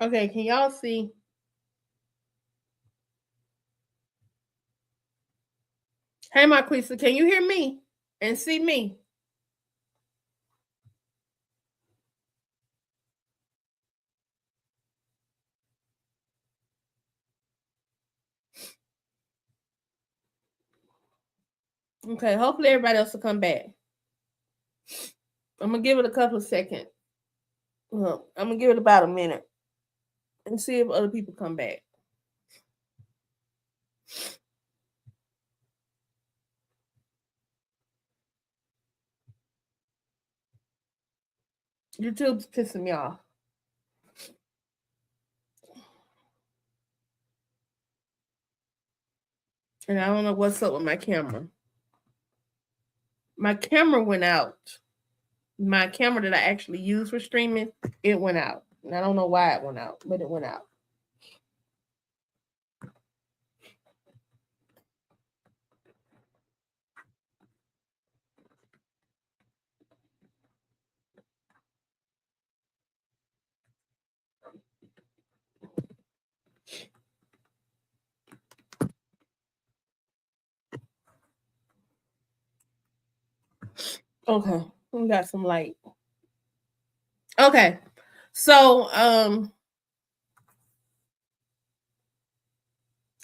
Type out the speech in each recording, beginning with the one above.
Okay, can y'all see? Hey, Marquisa, can you hear me and see me? Okay, hopefully everybody else will come back. I'm gonna give it a couple of seconds. Well, I'm gonna give it about a minute and see if other people come back. YouTube's pissing me off. And I don't know what's up with my camera. My camera went out. My camera that I actually use for streaming, it went out. And I don't know why it went out, but it went out. Okay, we got some light. Okay, so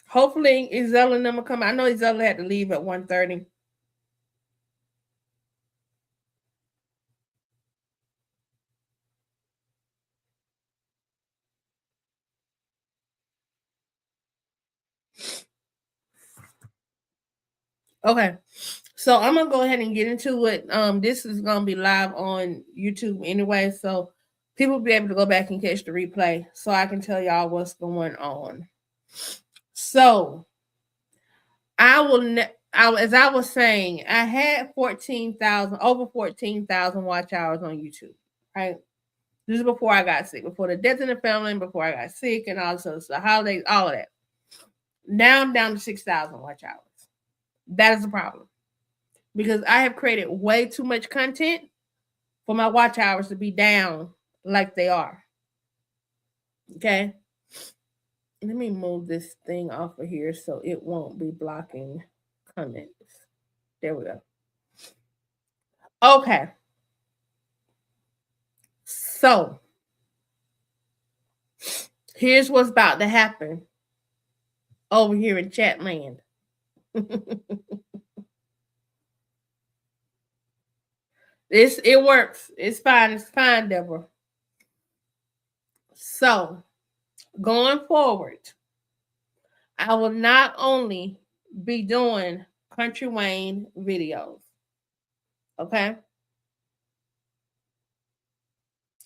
hopefully Izella and them will come. I know Izella had to leave at 1:30. Okay, so I'm gonna go ahead and get into it. This is gonna be live on YouTube anyway, so people will be able to go back and catch the replay, so I can tell y'all what's going on. So as I was saying, I had 14,000, over 14,000 watch hours on YouTube. Right, this is before I got sick, before the death in the family, before I got sick, and all this other stuff, holidays, all of that. Now I'm down to 6,000 watch hours. That is a problem because I have created way too much content for my watch hours to be down like they are. Okay. Let me move this thing off of here so it won't be blocking comments. There we go. Okay. So here's what's about to happen over here in Chatland. It works. It's fine. It's fine, Deborah. So going forward, I will not only be doing Country Wayne videos. Okay.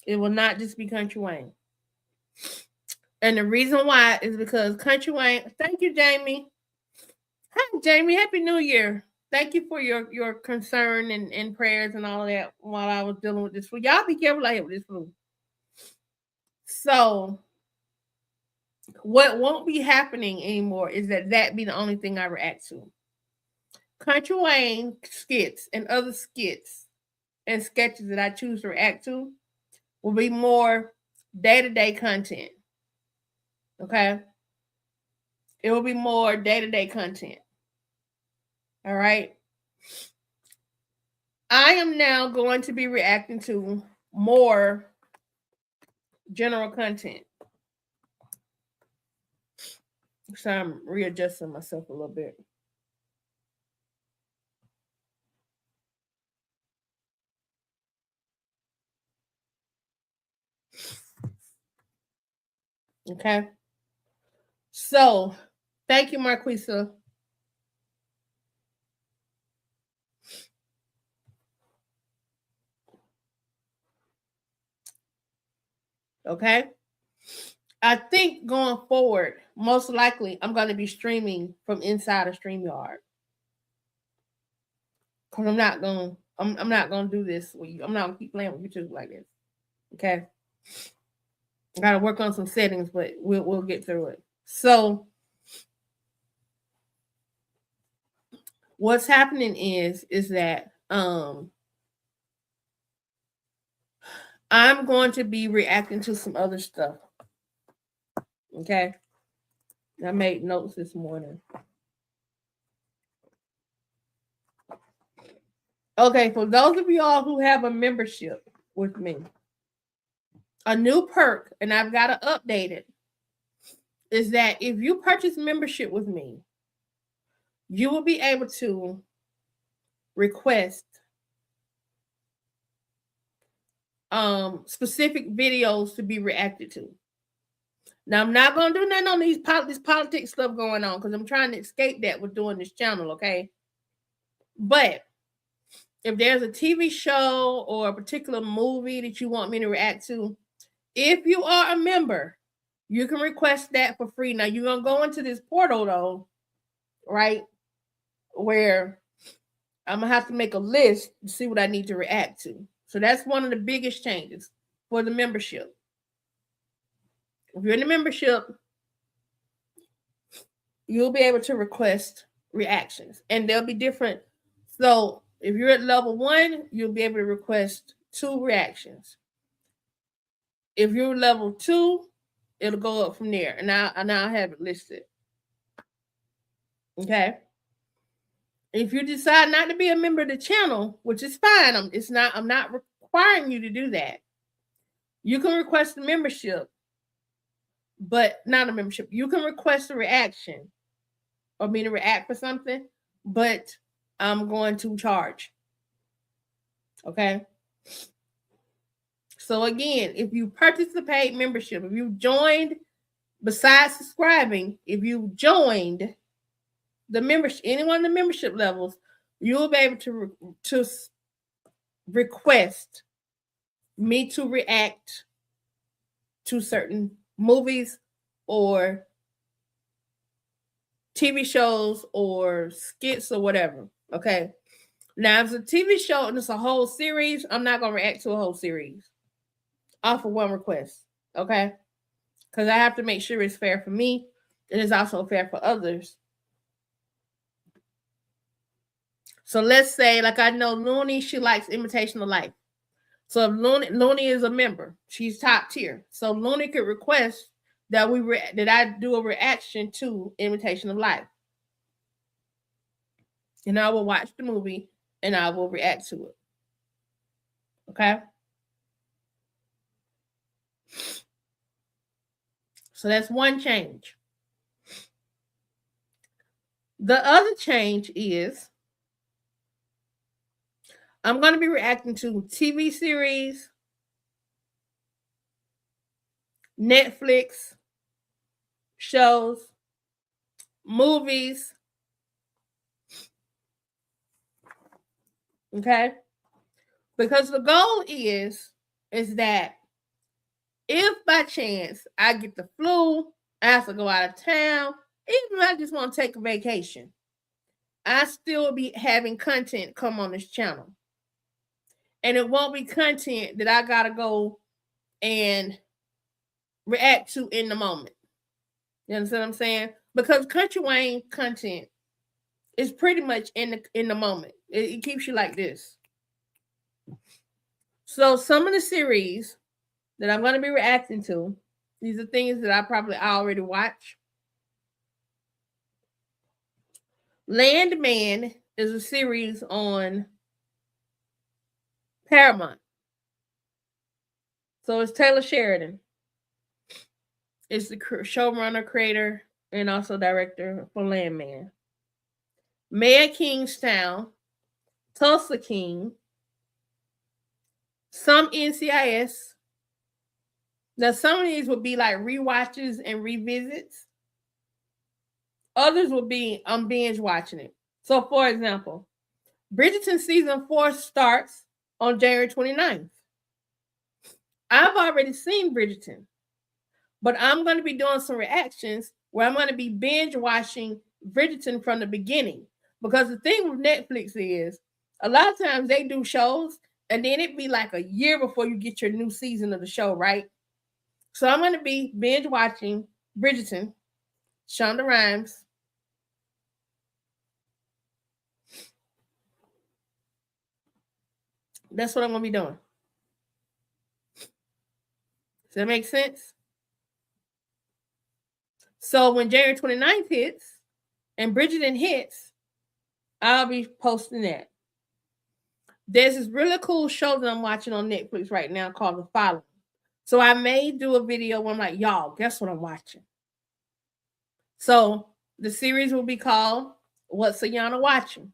It will not just be Country Wayne. And the reason why is because Country Wayne, thank you, Jamie. Hi, Jamie. Happy New Year. Thank you for your concern and prayers and all of that while I was dealing with this flu. Y'all be careful out here with this flu. So, what won't be happening anymore is that be the only thing I react to. Country Wayne skits and other skits and sketches that I choose to react to will be more day-to-day content. Okay? It will be more day-to-day content. All right? I am now going to be reacting to more general content. So I'm readjusting myself a little bit. Okay. So thank you, Marquisa. Okay. I think going forward, most likely I'm going to be streaming from inside of StreamYard. Because I'm not gonna do this with you. I'm not gonna keep playing with YouTube like this. Okay. I gotta work on some settings, but we'll get through it. So what's happening is that I'm going to be reacting to some other stuff. Okay. I made notes this morning. Okay, for those of y'all who have a membership with me, a new perk, and I've got to update it, is that if you purchase membership with me, you will be able to request specific videos to be reacted to. Now I'm not gonna do nothing on this politics stuff going on because I'm trying to escape that with doing this channel, okay? But if there's a TV show or a particular movie that you want me to react to, if you are a member, you can request that for free. Now you're gonna go into this portal though, right? Where I'm gonna have to make a list to see what I need to react to. So that's one of the biggest changes for the membership. If you're in the membership, you'll be able to request reactions, and they'll be different. So if you're at level 1, you'll be able to request 2 reactions. If you're level 2, it'll go up from there, and I'll have it listed. Okay. If you decide not to be a member of the channel, which is fine, I'm not requiring you to do that. You can request a membership, but not a membership. You can request a reaction or me to react for something, but I'm going to charge. Okay. So again, if you purchase the paid membership, if you joined, besides subscribing, if you joined the membership, anyone in the membership levels, you will be able to request me to react to certain movies or TV shows or skits or whatever. Okay. Now, if it's a TV show and it's a whole series, I'm not going to react to a whole series off of one request. Okay. Because I have to make sure it's fair for me and it's also fair for others. So let's say, like I know Looney, she likes Imitation of Life. So if Looney is a member, she's top tier. So Looney could request that that I do a reaction to Imitation of Life. And I will watch the movie and I will react to it. Okay? So that's one change. The other change is I'm going to be reacting to TV series, Netflix shows, movies. Okay? Because the goal is that if by chance I get the flu, I have to go out of town, even if I just want to take a vacation, I still be having content come on this channel. And it won't be content that I gotta go and react to in the moment. You understand what I'm saying? Because Country Wayne content is pretty much in the moment. It keeps you like this. So some of the series that I'm going to be reacting to, these are things that I probably already watch. Landman is a series on Paramount. So it's Taylor Sheridan. It's the showrunner, creator, and also director for Landman. Mayor Kingstown, Tulsa King, some NCIS. Now, some of these would be like rewatches and revisits. Others would be I'm binge watching it. So, for example, Bridgerton season 4 starts on January 29th. I've already seen Bridgerton, but I'm going to be doing some reactions where I'm going to be binge watching Bridgerton from the beginning. Because the thing with Netflix is a lot of times they do shows and then it'd be like a year before you get your new season of the show, right? So I'm going to be binge watching Bridgerton, Shonda Rhimes. That's what I'm going to be doing. Does that make sense? So when January 29th hits and Bridgerton hits, I'll be posting that. There's this really cool show that I'm watching on Netflix right now called The Following. So I may do a video where I'm like, y'all, guess what I'm watching? So the series will be called What's Ayana Watching?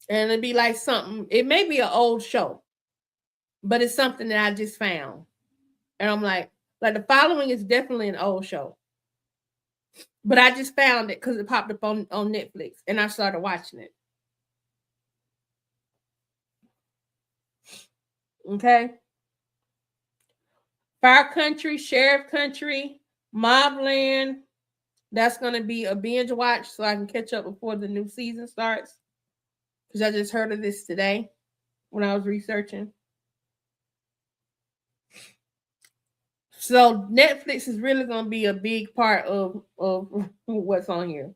And it'll be like something, it may be an old show, but it's something that I just found. And I'm like The Following is definitely an old show. But I just found it because it popped up on Netflix and I started watching it. Okay. Fire Country, Sheriff Country, Mobland. That's going to be a binge watch so I can catch up before the new season starts. Because I just heard of this today when I was researching. So Netflix is really going to be a big part of what's on here.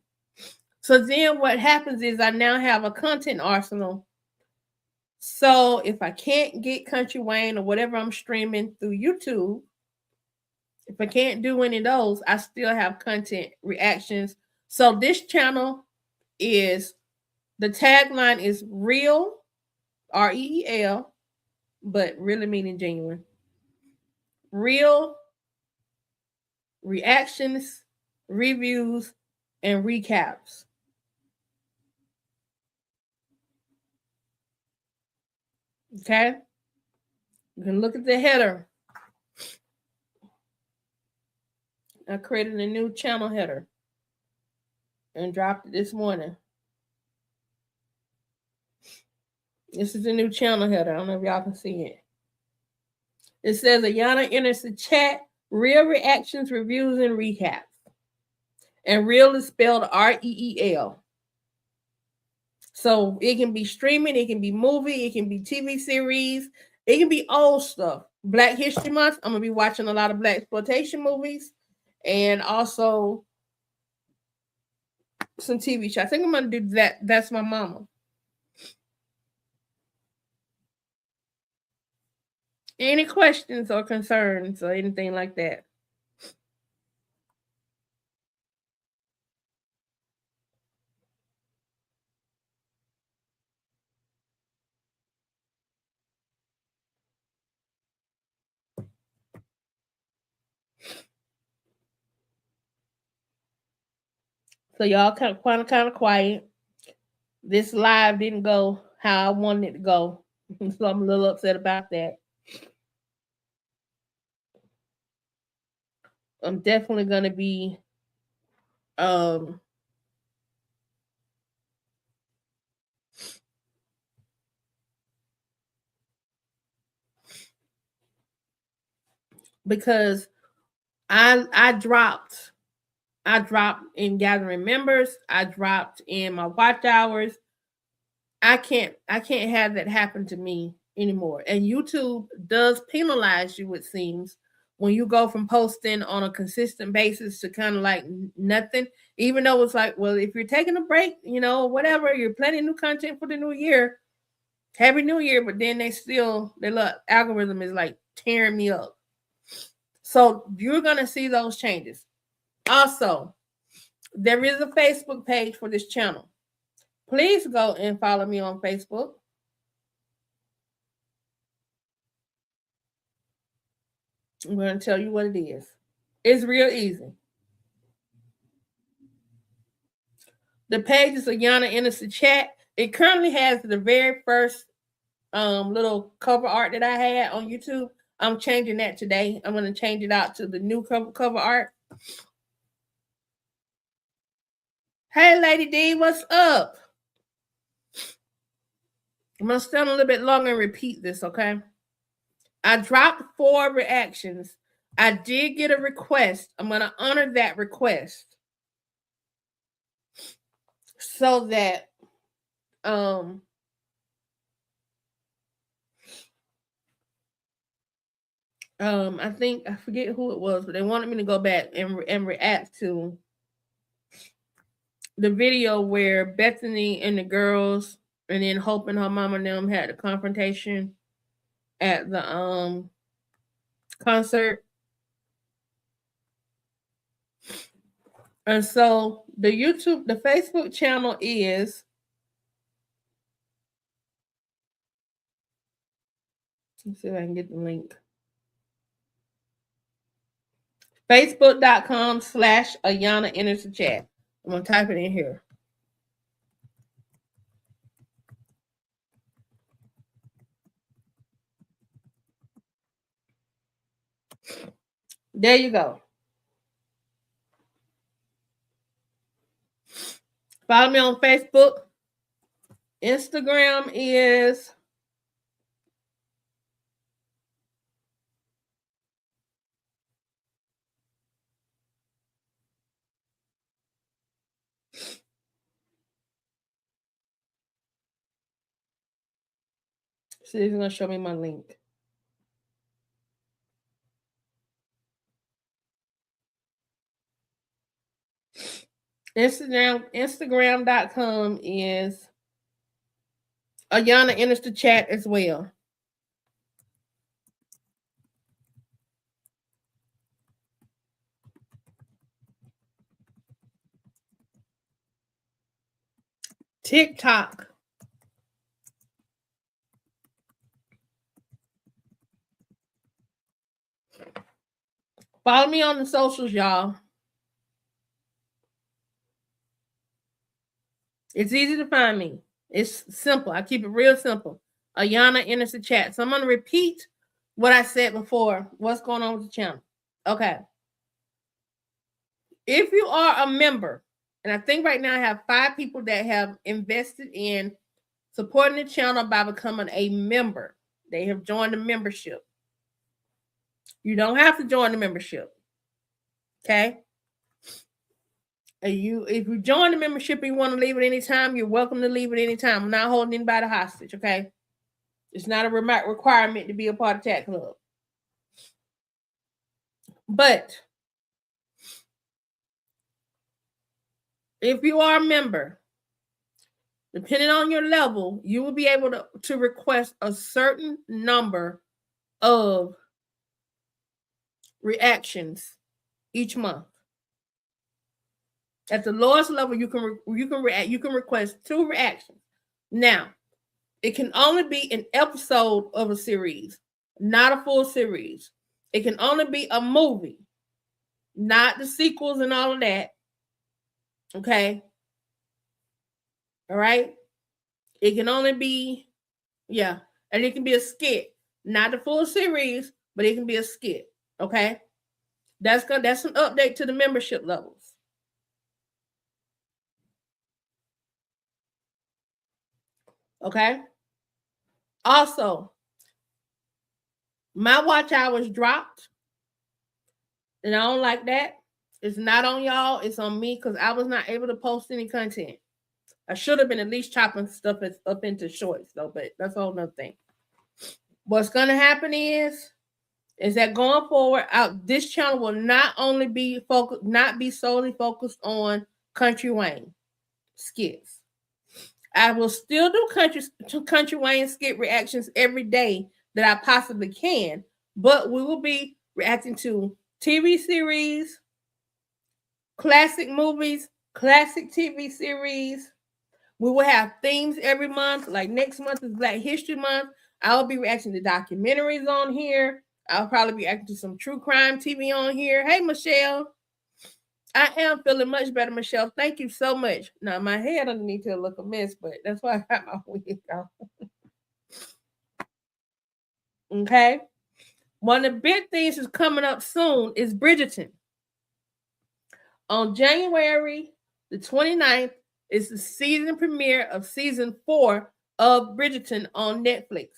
So then what happens is I now have a content arsenal. So if I can't get Country Wayne or whatever I'm streaming through YouTube, if I can't do any of those, I still have content reactions. So this channel is, the tagline is real, REEL, but really meaning genuine. Real reactions, reviews, and recaps. Okay? You can look at the header. I created a new channel header and dropped it this morning. This is the new channel header. I don't know if y'all can see it. It says Ayana enters the chat, real reactions, reviews, and recaps. And real is spelled REEL. So it can be streaming, it can be movie, it can be TV series, it can be old stuff. Black History Month, I'm going to be watching a lot of black exploitation movies and also some TV shows. I think I'm going to do that. That's My Mama. Any questions or concerns or anything like that? So y'all kind of quiet. This live didn't go how I wanted it to go, so I'm a little upset about that. I'm definitely gonna be because I dropped in gathering members, I dropped in my watch hours. I can't have that happen to me anymore. And YouTube does penalize you, it seems, when you go from posting on a consistent basis to kind of like nothing, even though it's like, well, if you're taking a break, whatever, you're planning new content for the new year, happy new year, but then their little algorithm is like tearing me up. So you're going to see those changes. Also, there is a Facebook page for this channel. Please go and follow me on Facebook. I'm going to tell you what it is. It's real easy. The page is Ayana Innocent Chat. It currently has the very first little cover art that I had on YouTube. I'm changing that today. I'm going to change it out to the new cover art. Hey, Lady D, what's up? I'm going to stand a little bit longer and repeat this, okay? I dropped 4 reactions. I did get a request. I'm going to honor that request so that I think, I forget who it was, but they wanted me to go back and react to the video where Bethany and the girls and then Hope and her mama and them had a confrontation at the concert. And so the Facebook channel is, let's see if I can get the link. Facebook.com/Ayana enters the chat. I'm going to type it in here. There you go. Follow me on Facebook. Instagram is see if it's going to show me my link. Instagram.com is Ayana enters the chat as well. TikTok. Follow me on the socials, y'all. It's easy to find me. It's simple. I keep it real simple. Ayana enters the chat. So I'm going to repeat what I said before. What's going on with the channel? Okay. If you are a member, and I think right now I have 5 people that have invested in supporting the channel by becoming a member. They have joined the membership. You don't have to join the membership. Okay? If you join the membership and you want to leave at any time, you're welcome to leave at any time. I'm not holding anybody hostage, okay? It's not a requirement to be a part of ChatClub. But if you are a member, depending on your level, you will be able to request a certain number of reactions each month. At the lowest level, you can request 2 reactions. Now, it can only be an episode of a series, not a full series. It can only be a movie, not the sequels and all of that. Okay. All right. It can only be, yeah. And it can be a skit, not the full series, but it can be a skit. Okay. That's an update to the membership levels. Okay. Also, my watch hours dropped. And I don't like that. It's not on y'all. It's on me because I was not able to post any content. I should have been at least chopping stuff up into shorts, though, but that's a whole nother thing. What's going to happen is that going forward, this channel will not be solely focused on Country Wayne skits. I will still do Country Wayne skit reactions every day that I possibly can, but we will be reacting to TV series, classic movies, classic TV series. We will have themes every month. Like next month is Black History Month. I'll be reacting to documentaries on here. I'll probably be reacting to some true crime TV on here. Hey, Michelle. I am feeling much better, Michelle. Thank you so much. Now, my head underneath here look a mess, but that's why I got my wig on. Okay. One of the big things that's coming up soon is Bridgerton. On January the 29th is the season premiere of season 4 of Bridgerton on Netflix.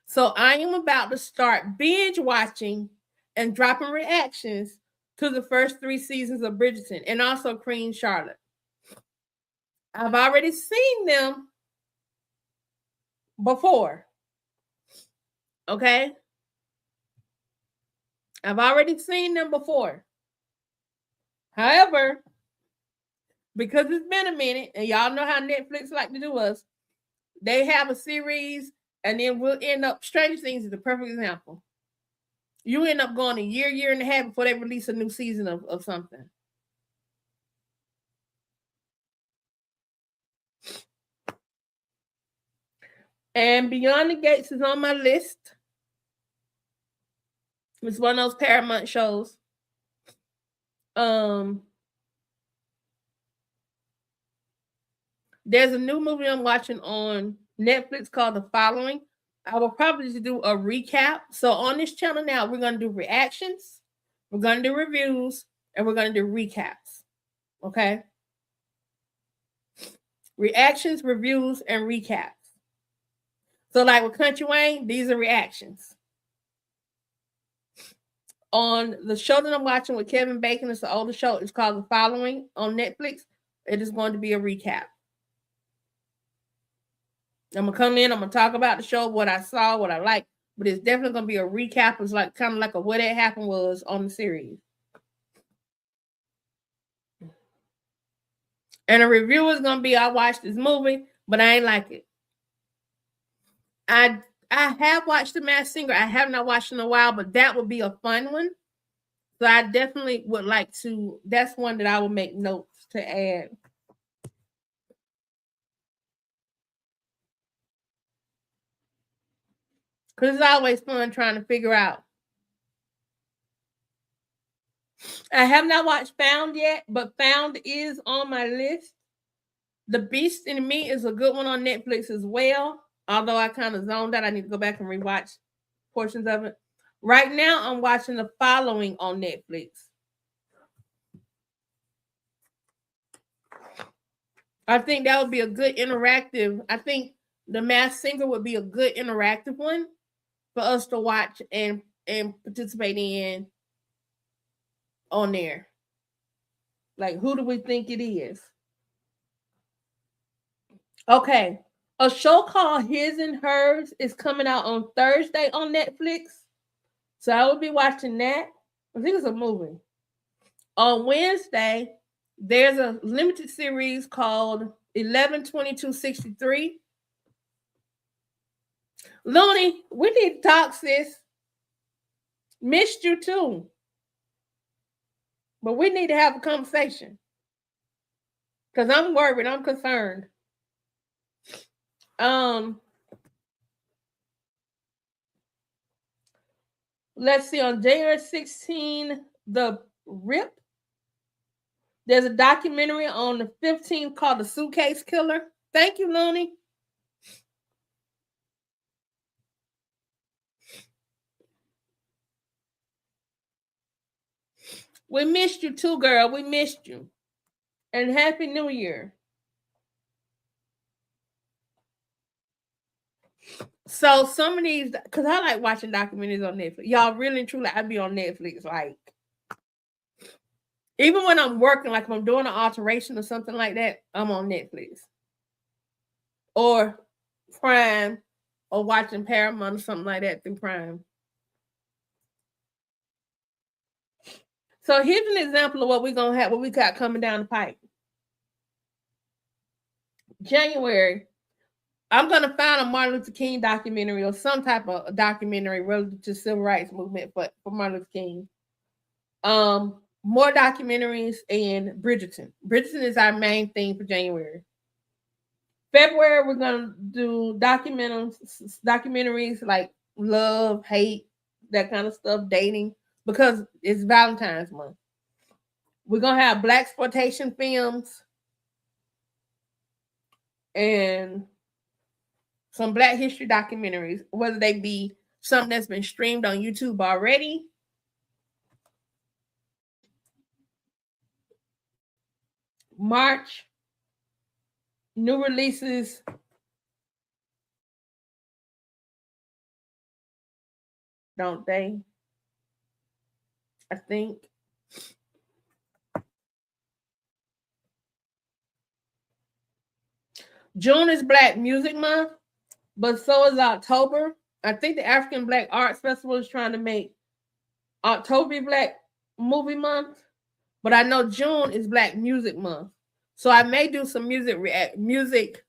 So I am about to start binge watching and dropping reactions to the first 3 seasons of Bridgerton and also Queen Charlotte. I've already seen them before. Okay? I've already seen them before. However, because it's been a minute, and y'all know how Netflix like to do us, they have a series, and then we'll end up. Stranger Things is the perfect example. You end up going a year and a half before they release a new season of something. And Beyond the Gates is on my list. It's one of those Paramount shows. There's a new movie I'm watching on Netflix called The Following. I will probably do a recap. So on this channel now, we're going to do reactions, we're going to do reviews, and we're going to do recaps. Okay? Reactions, reviews, and recaps. So like with Country Wayne, these are reactions. On the show that I'm watching with Kevin Bacon, it's the older show. It's called The Following on Netflix. It is going to be a recap. I'm gonna come in. I'm gonna talk about the show, what I saw, what I like, but it's definitely gonna be a recap. It's like kind of like a what had happened was on the series, and a review is gonna be I watched this movie, but I ain't like it. I have watched The Masked Singer. I have not watched in a while, but that would be a fun one. So I definitely would like to. That's one that I will make notes to add. Because it's always fun trying to figure out. I have not watched Found yet, but Found is on my list. The Beast in Me is a good one on Netflix as well. Although I kind of zoned out, I need to go back and rewatch portions of it. Right now, I'm watching The Following on Netflix. I think that would be a good interactive. I think The Masked Singer would be a good interactive one for us to watch and participate in on there. Like, who do we think it is? Okay. A show called His and Hers is coming out on Thursday on Netflix. So I will be watching that. I think it's a movie. On Wednesday, there's a limited series called 11/22/63. Looney, we need to talk, sis. Missed you too. But we need to have a conversation. Because I'm worried. I'm concerned. Let's see. On January 16, The Rip. There's a documentary on the 15th called The Suitcase Killer. Thank you, Looney. We missed you too, girl. We missed you. And Happy New Year. So some of these, because I like watching documentaries on Netflix. Y'all really and truly, I be on Netflix. Like, even when I'm working, like if I'm doing an alteration or something like that, I'm on Netflix. Or Prime, or watching Paramount or something like that through Prime. So here's an example of what we're gonna have, what we got coming down the pipe. January, I'm gonna find a Martin Luther King documentary or some type of documentary related to civil rights movement for Martin Luther King. More documentaries and Bridgerton. Bridgerton is our main theme for January. February, we're gonna do documentaries like love, hate, that kind of stuff, dating, because it's Valentine's month. We're gonna have black exploitation films and some Black history documentaries, whether they be something that's been streamed on YouTube already. March, new releases. Don't they? I think. June is Black Music Month, but so is October. I think the African Black Arts Festival is trying to make October Black Movie Month, but I know June is Black Music Month. So I may do some music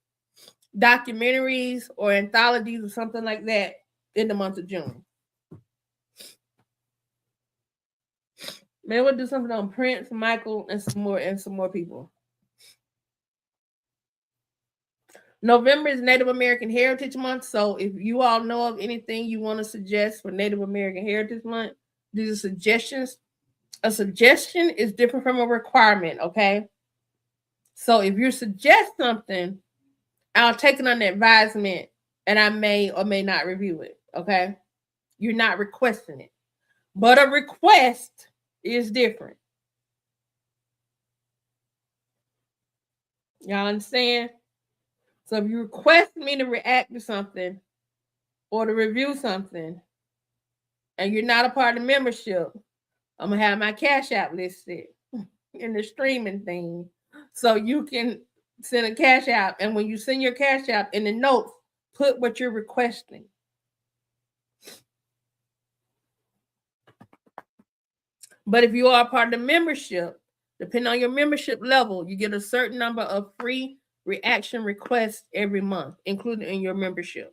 documentaries or anthologies or something like that in the month of June. Maybe we'll do something on Prince, Michael, and some more people. November is Native American Heritage Month. So if you all know of anything you want to suggest for Native American Heritage Month, these are suggestions. A suggestion is different from a requirement, okay? So if you suggest something, I'll take it under advisement and I may or may not review it, okay? You're not requesting it. But a request is different. Y'all understand? So if you request me to react to something or to review something and you're not a part of the membership, I'm going to have my Cash App listed in the streaming thing. So you can send a Cash App. And when you send your Cash App in the notes, put what you're requesting. But if you are part of the membership, depending on your membership level, you get a certain number of free reaction requests every month, including in your membership.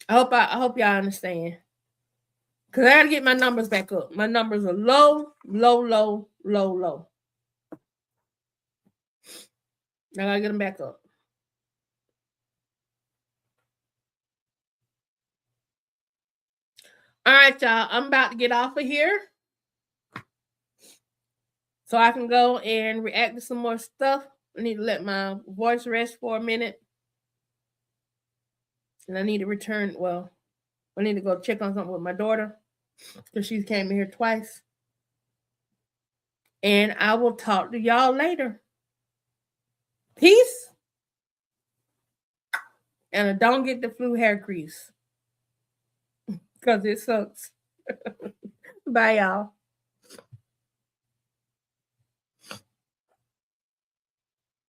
I hope y'all understand. Cause I gotta get my numbers back up. My numbers are low. I gotta get them back up. All right, y'all. I'm about to get off of here so I can go and react to some more stuff. I need to let my voice rest for a minute. And I need to return. Well, I need to go check on something with my daughter because she came in here twice. And I will talk to y'all later. Peace. And don't get the flu hair grease because it sucks. Bye, y'all.